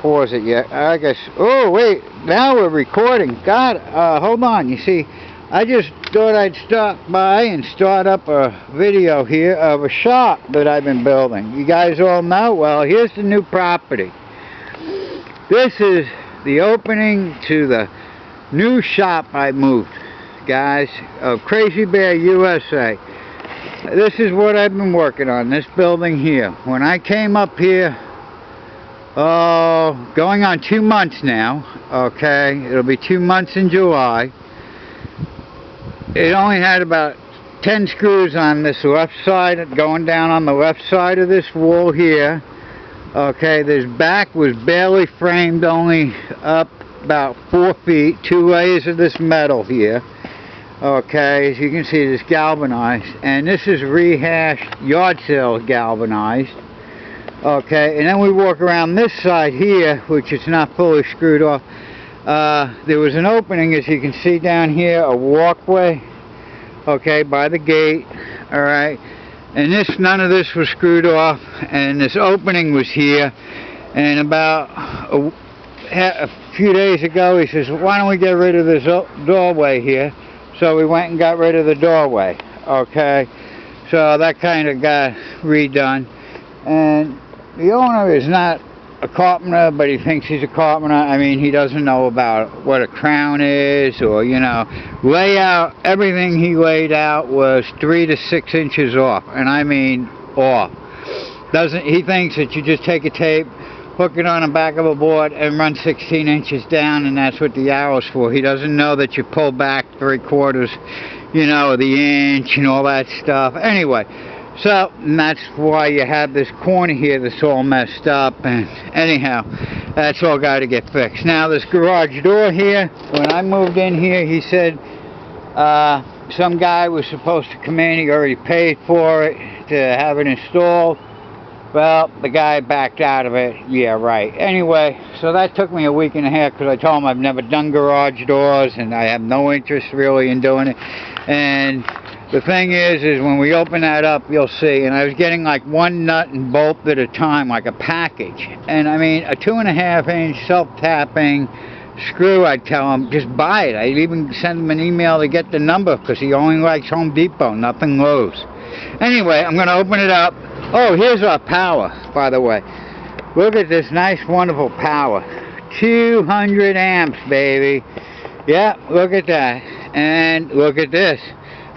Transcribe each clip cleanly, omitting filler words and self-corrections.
pause it yet. I guess. Oh wait, now we're recording. God, hold on. You see, I just thought I'd stop by and start up a video here of a shop that I've been building. You guys all know? Well, here's the new property. This is the opening to the new shop I moved, guys, of CrazybearUSA. This is what I've been working on, this building here. When I came up here, going on 2 months now, okay, it'll be 2 months in July. It only had about 10 screws on this left side, going down on the left side of this wall here. Okay, this back was barely framed, only up about 4 feet, 2 layers of this metal here. Okay, as you can see, this galvanized, and this is rehashed yard sale galvanized. Okay, and then we walk around this side here, which is not fully screwed off. There was an opening, as you can see down here, a walkway, okay, by the gate. Alright, and none of this was screwed off, and this opening was here. And about a few days ago, he says, why don't we get rid of this doorway here? So we went and got rid of the doorway. Okay, so that kind of got redone. And the owner is not a carpenter, but he thinks he's a carpenter. I mean, he doesn't know about what a crown is, or, you know, layout. Everything he laid out was 3 to 6 inches off, and I mean off. He thinks that you just take a tape, hook it on the back of a board, and run 16 inches down, and that's what the arrow's for. He doesn't know that you pull back 3/4, you know, the inch and all that stuff. Anyway, so, and that's why you have this corner here that's all messed up. And anyhow, that's all got to get fixed. Now, this garage door here, when I moved in here, he said some guy was supposed to come in. He already paid for it to have it installed. Well, the guy backed out of it. Yeah, right. Anyway, so that took me a week and a half, because I told him I've never done garage doors and I have no interest really in doing it. And the thing is when we open that up, you'll see. And I was getting like 1 nut and bolt at a time, like a package. And I mean, a 2.5 inch self-tapping screw, I'd tell him, just buy it. I'd even send him an email to get the number, because he only likes Home Depot, nothing Lowe's. Anyway, I'm going to open it up. Oh, here's our power, by the way. Look at this nice, wonderful power. 200 amps, baby. Yeah, look at that. And look at this.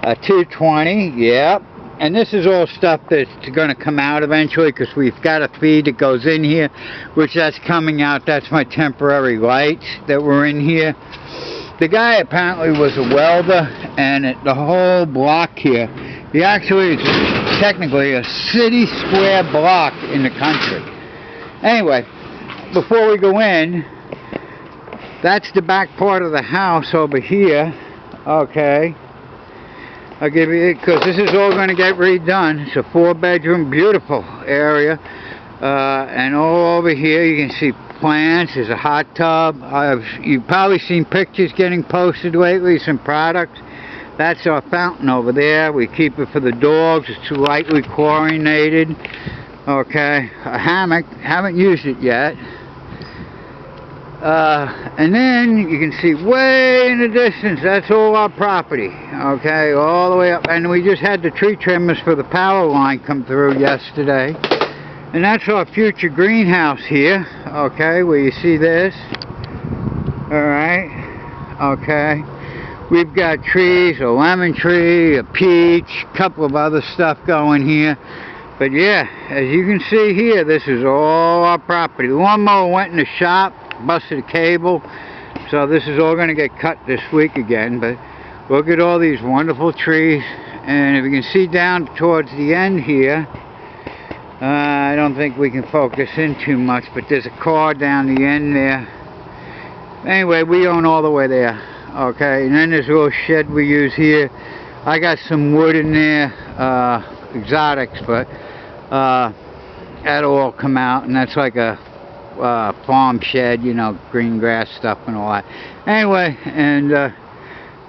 A 220, yeah. And this is all stuff that's going to come out eventually, because we've got a feed that goes in here, which that's coming out. That's my temporary lights that were in here. The guy apparently was a welder, and the whole block here, he actually is technically a city square block in the country. Anyway, before we go in, that's the back part of the house over here. Okay, I'll give you it, because this is all going to get redone. It's a 4-bedroom, beautiful area. And all over here you can see plants. There's a hot tub. You've probably seen pictures getting posted lately, some products. That's our fountain over there. We keep it for the dogs. It's lightly chlorinated. Okay, a hammock. Haven't used it yet. And then you can see way in the distance, that's all our property. Okay, all the way up. And we just had the tree trimmers for the power line come through yesterday. And that's our future greenhouse here. Okay, where you see this. Alright. Okay. We've got trees, a lemon tree, a peach, a couple of other stuff going here. But yeah, as you can see here, this is all our property. The lawnmower went in the shop, busted a cable, so this is all going to get cut this week again. But look at all these wonderful trees. And if you can see down towards the end here, I don't think we can focus in too much, but there's a car down the end there. Anyway, we own all the way there. Okay, and then there's a little shed we use here. I got some wood in there, exotics, but that'll all come out, and that's like a farm shed, you know, green grass stuff and all that. Anyway, and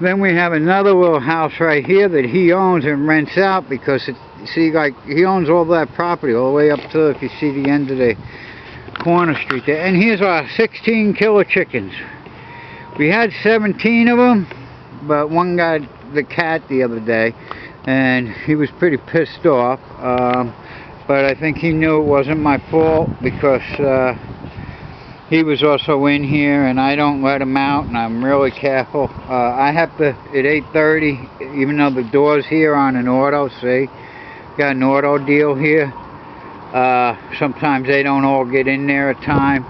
then we have another little house right here that he owns and rents out, because it, see, like, he owns all that property all the way up to, if you see the end of the corner street there. And here's our 16 killer chickens. We had 17 of them, but one got the cat the other day, and he was pretty pissed off. But I think he knew it wasn't my fault, because he was also in here, and I don't let him out, and I'm really careful. I have to, at 8:30, even though the door's here on an auto, see? Got an auto deal here. Sometimes they don't all get in there at time,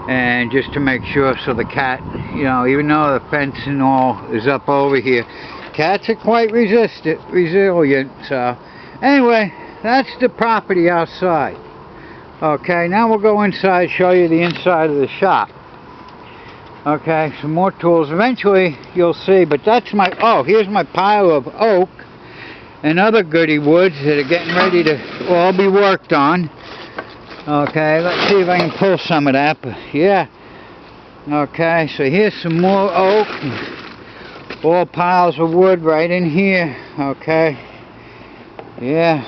and just to make sure, so the cat, you know, even though the fence and all is up over here, cats are quite resilient. So anyway, that's the property outside. Okay, now we'll go inside, show you the inside of the shop. Okay, some more tools. Eventually you'll see, but that's my, oh, here's my pile of oak and other goody woods that are getting ready to all be worked on. Okay, let's see if I can pull some of that. But yeah. Okay, so here's some more oak. All piles of wood right in here. Okay. Yeah.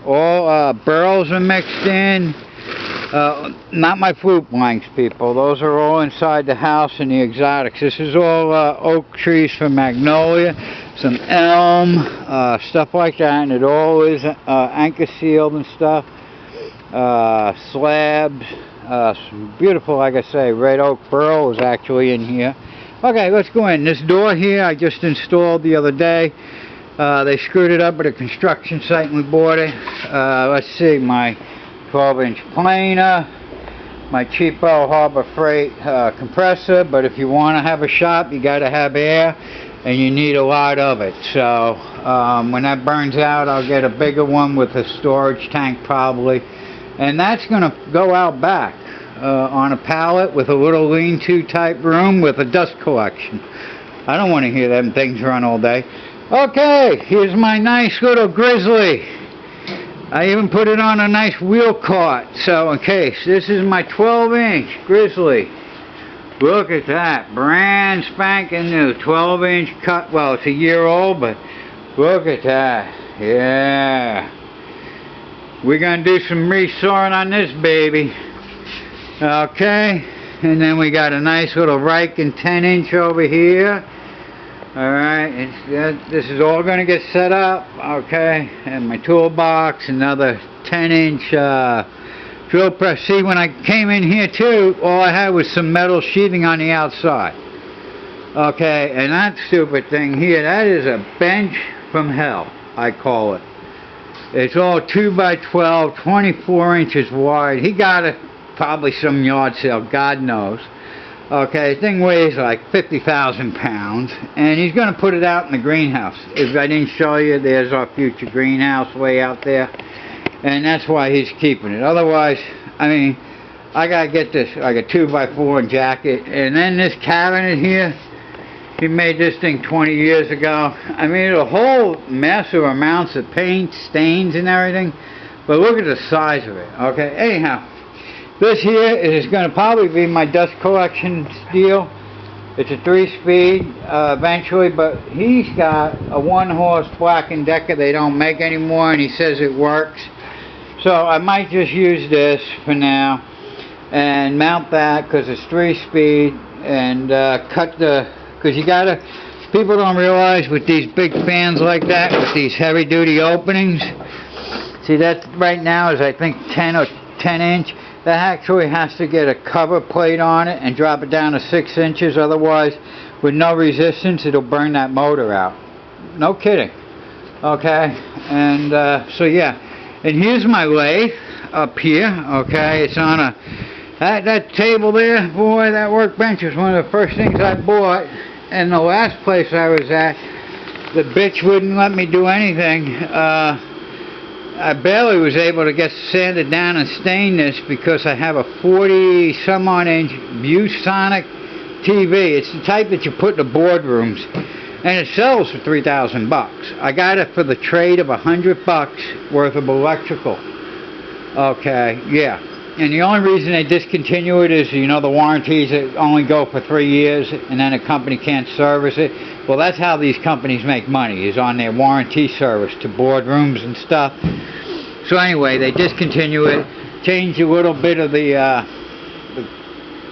All burls are mixed in. Not my flute blanks, people. Those are all inside the house and the exotics. This is all oak trees from magnolia, some elm, stuff like that, and it all is anchor sealed and stuff. Slabs, some beautiful, like I say, red oak burl is actually in here. Okay, let's go in. This door here I just installed the other day. They screwed it up at a construction site and we bought it. Let's see, my 12-inch planer, my cheapo Harbor Freight compressor, but if you want to have a shop, you got to have air, and you need a lot of it. So when that burns out, I'll get a bigger one with a storage tank probably, and that's going to go out back on a pallet with a little lean-to type room with a dust collection. I don't want to hear them things run all day. Okay, here's my nice little grizzly. I even put it on a nice wheel cart, so in case. This is my 12-inch grizzly. Look at that, brand spanking new 12-inch cut. Well, it's a year old, but look at that. Yeah. We're going to do some resawing on this baby. Okay, and then we got a nice little Riken 10-inch over here. Alright, this is all going to get set up, okay, and my toolbox, another 10-inch drill press. See, when I came in here too, all I had was some metal sheathing on the outside. Okay, and that stupid thing here, that is a bench from hell, I call it. It's all 2x12, 24 inches wide. He got it probably some yard sale, God knows. Okay, the thing weighs like 50,000 pounds, and he's going to put it out in the greenhouse. If I didn't show you, there's our future greenhouse way out there, and that's why he's keeping it. Otherwise, I mean, I got to get this, like a 2x4 jacket, and then this cabinet here, he made this thing 20 years ago. I mean, a whole massive amounts of paint, stains and everything, but look at the size of it, okay? Anyhow. This here is going to probably be my dust collection deal. It's a 3-speed eventually, but he's got a 1-horse Black & Decker they don't make anymore, and he says it works. So I might just use this for now and mount that because it's 3-speed, and cut the, because you got to, people don't realize with these big fans like that, with these heavy-duty openings, see that right now is I think 10 or 10-inch. That actually has to get a cover plate on it and drop it down to 6 inches. Otherwise, with no resistance, it'll burn that motor out. No kidding. Okay, and so yeah. And here's my lathe up here. Okay, it's on a that table there. Boy, that workbench was one of the first things I bought. And the last place I was at, the bitch wouldn't let me do anything. I barely was able to get sanded down and stain this because I have a 40-some-odd inch ViewSonic TV. It's the type that you put in the boardrooms, and it sells for $3,000. I got it for the trade of $100 worth of electrical. Okay, yeah. And the only reason they discontinue it is, you know, the warranties only go for 3 years, and then a company can't service it. Well, that's how these companies make money, is on their warranty service to boardrooms and stuff. So anyway, they discontinue it, change a little bit of the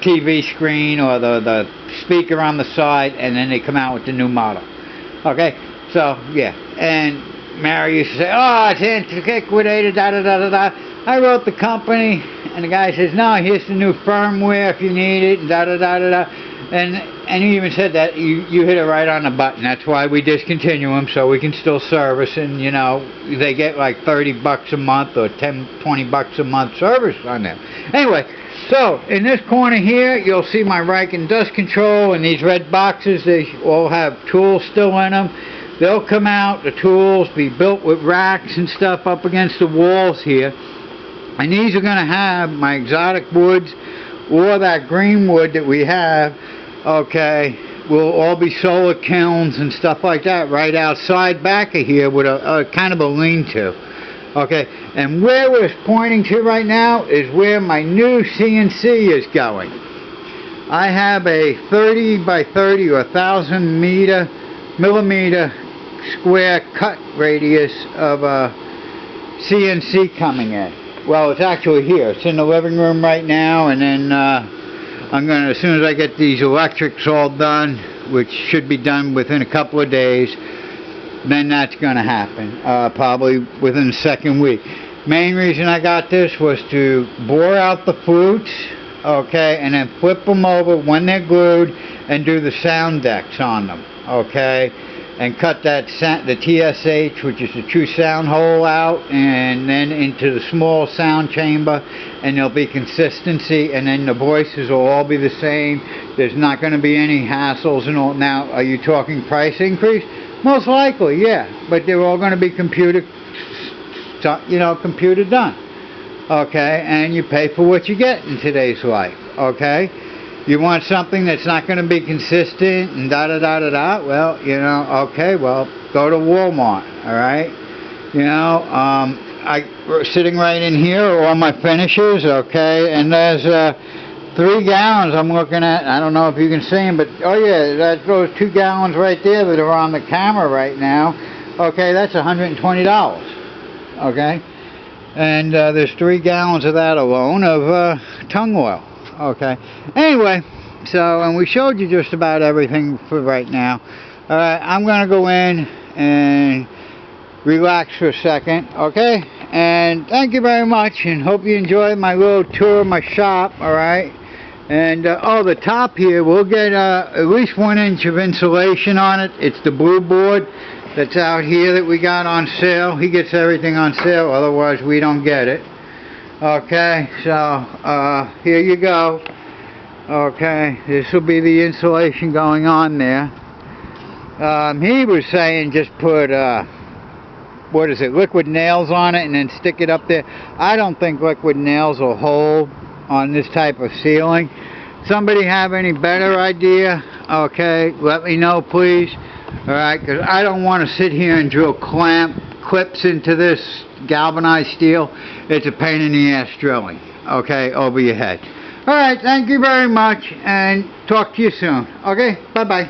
TV screen or the speaker on the side, and then they come out with the new model. Okay, so yeah, and Mary used to say, oh, it's antiquated, da da da da da. I wrote the company, and the guy says, no, here's the new firmware if you need it, and da da da da da. And he even said that you hit it right on the button. That's why we discontinue them, so we can still service, and you know, they get like $30 a month or $20 a month service on them. Anyway, so in this corner here, you'll see my rake and dust control, and these red boxes, they all have tools still in them. They'll come out, the tools, be built with racks and stuff up against the walls here. And these are going to have my exotic woods or that green wood that we have, okay, will all be solar kilns and stuff like that right outside back of here with a kind of a lean-to. Okay, and where we're pointing to right now is where my new CNC is going. I have a 30 by 30 or 1,000 millimeter square cut radius of a CNC coming in. Well, it's actually here. It's in the living room right now, and then I'm going to, as soon as I get these electrics all done, which should be done within a couple of days, then that's going to happen, probably within the second week. Main reason I got this was to bore out the flutes, okay, and then flip them over when they're glued and do the sound decks on them, okay, and cut that the TSH, which is the true sound hole, out, and then into the small sound chamber, and there'll be consistency, and then the voices will all be the same. There's not going to be any hassles and all. Now, are you talking price increase? Most likely, yeah, but they're all going to be computer done, okay, and you pay for what you get in today's life, okay. You want something that's not going to be consistent and da da da da da, well, you know, okay, well, go to Walmart, alright, you know, sitting right in here are all my finishes, okay, and there's 3 gallons I'm looking at. I don't know if you can see them, but oh yeah, that's those 2 gallons right there that are on the camera right now, okay, that's $120, okay, and there's 3 gallons of that alone of tung oil. Okay, anyway, so, and we showed you just about everything for right now. Alright, I'm going to go in and relax for a second, okay? And thank you very much, and hope you enjoyed my little tour of my shop, alright? And, oh, the top here, we'll get at least 1 inch of insulation on it. It's the blue board that's out here that we got on sale. He gets everything on sale, otherwise we don't get it. Okay, so here you go. Okay, this will be the insulation going on there. He was saying just put what is it, liquid nails on it and then stick it up there. I don't think liquid nails will hold on this type of ceiling. Somebody have any better idea? Okay, let me know please. Alright, because I don't want to sit here and drill clips into this galvanized steel. It's a pain in the ass drilling, okay, over your head. Alright, thank you very much, and talk to you soon. Okay, bye bye.